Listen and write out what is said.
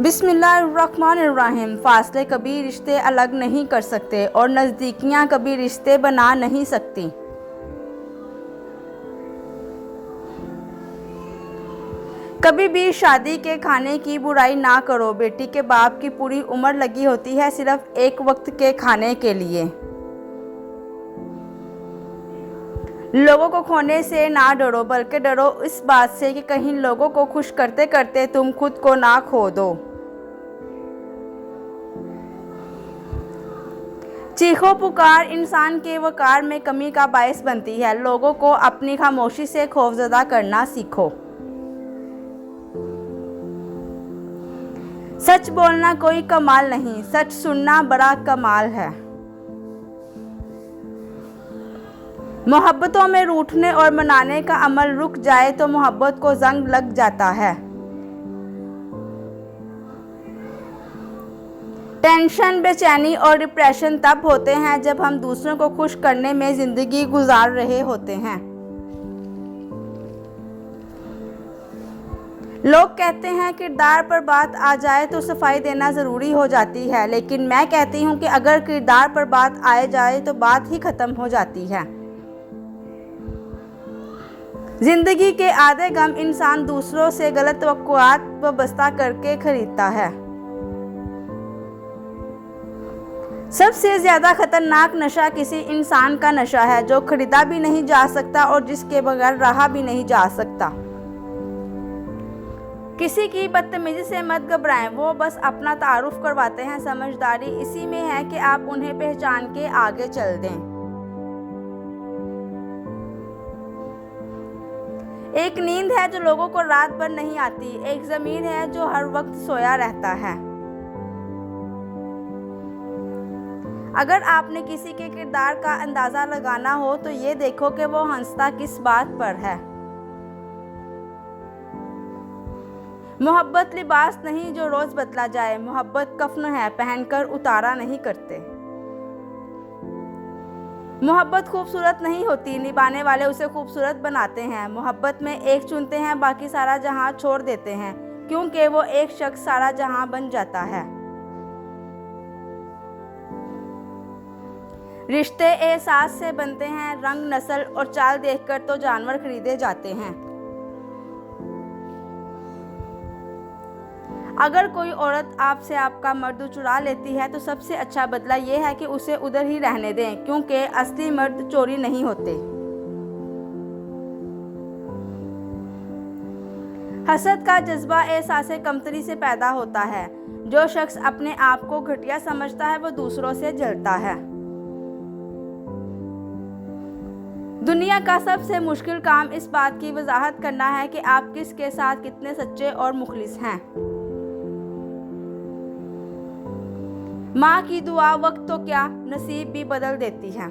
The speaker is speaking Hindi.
बिस्मिल्लाहिर्रहमानिर्रहीम। फासले कभी रिश्ते अलग नहीं कर सकते और नज़दीकियाँ कभी रिश्ते बना नहीं सकती। कभी भी शादी के खाने की बुराई ना करो। बेटी के बाप की पूरी उम्र लगी होती है सिर्फ एक वक्त के खाने के लिए। लोगों को खोने से ना डरो, बल्कि डरो इस बात से कि कहीं लोगों को खुश करते करते तुम खुद को ना खो दो। चीखो पुकार इंसान के वकार में कमी का बायस बनती है। लोगों को अपनी खामोशी से खौफजदा करना सीखो। सच बोलना कोई कमाल नहीं, सच सुनना बड़ा कमाल है। मोहब्बतों में रूठने और मनाने का अमल रुक जाए तो मोहब्बत को जंग लग जाता है। टेंशन, बेचैनी और डिप्रेशन तब होते हैं जब हम दूसरों को खुश करने में ज़िंदगी गुजार रहे होते हैं। लोग कहते हैं किरदार पर बात आ जाए तो सफाई देना ज़रूरी हो जाती है, लेकिन मैं कहती हूँ कि अगर किरदार पर बात आ जाए तो बात ही ख़त्म हो जाती है। ज़िंदगी के आधे गम इंसान दूसरों से गलत तवक्कुआत वाबस्ता करके खरीदता है। सबसे ज़्यादा खतरनाक नशा किसी इंसान का नशा है जो खरीदा भी नहीं जा सकता और जिसके बगैर रहा भी नहीं जा सकता। किसी की बदतमीजी से मत घबराएं, वो बस अपना तारुफ करवाते हैं। समझदारी इसी में है कि आप उन्हें पहचान के आगे चल दें। एक नींद है जो लोगों को रात भर नहीं आती, एक ज़मीर है जो हर वक्त सोया रहता है। अगर आपने किसी के किरदार का अंदाज़ा लगाना हो तो ये देखो कि वो हंसता किस बात पर है। मोहब्बत लिबास नहीं जो रोज़ बदला जाए, मोहब्बत कफन है पहनकर उतारा नहीं करते। मोहब्बत खूबसूरत नहीं होती, निभाने वाले उसे खूबसूरत बनाते हैं। मोहब्बत में एक चुनते हैं, बाकी सारा जहां छोड़ देते हैं, क्योंकि वो एक शख्स सारा जहां बन जाता है। रिश्ते एहसास से बनते हैं, रंग, नस्ल और चाल देखकर तो जानवर खरीदे जाते हैं। अगर कोई औरत आपसे आपका मर्द चुरा लेती है तो सबसे अच्छा बदला यह है कि उसे उधर ही रहने दें, क्योंकि असली मर्द चोरी नहीं होते। हसद का जज्बा एहसास कमतरी से पैदा होता है। जो शख्स अपने आप को घटिया समझता है वो दूसरों से जलता है। दुनिया का सबसे मुश्किल काम इस बात की वजाहत करना है कि आप किसके साथ कितने सच्चे और मुखलिस हैं। माँ की दुआ वक्त तो क्या नसीब भी बदल देती है।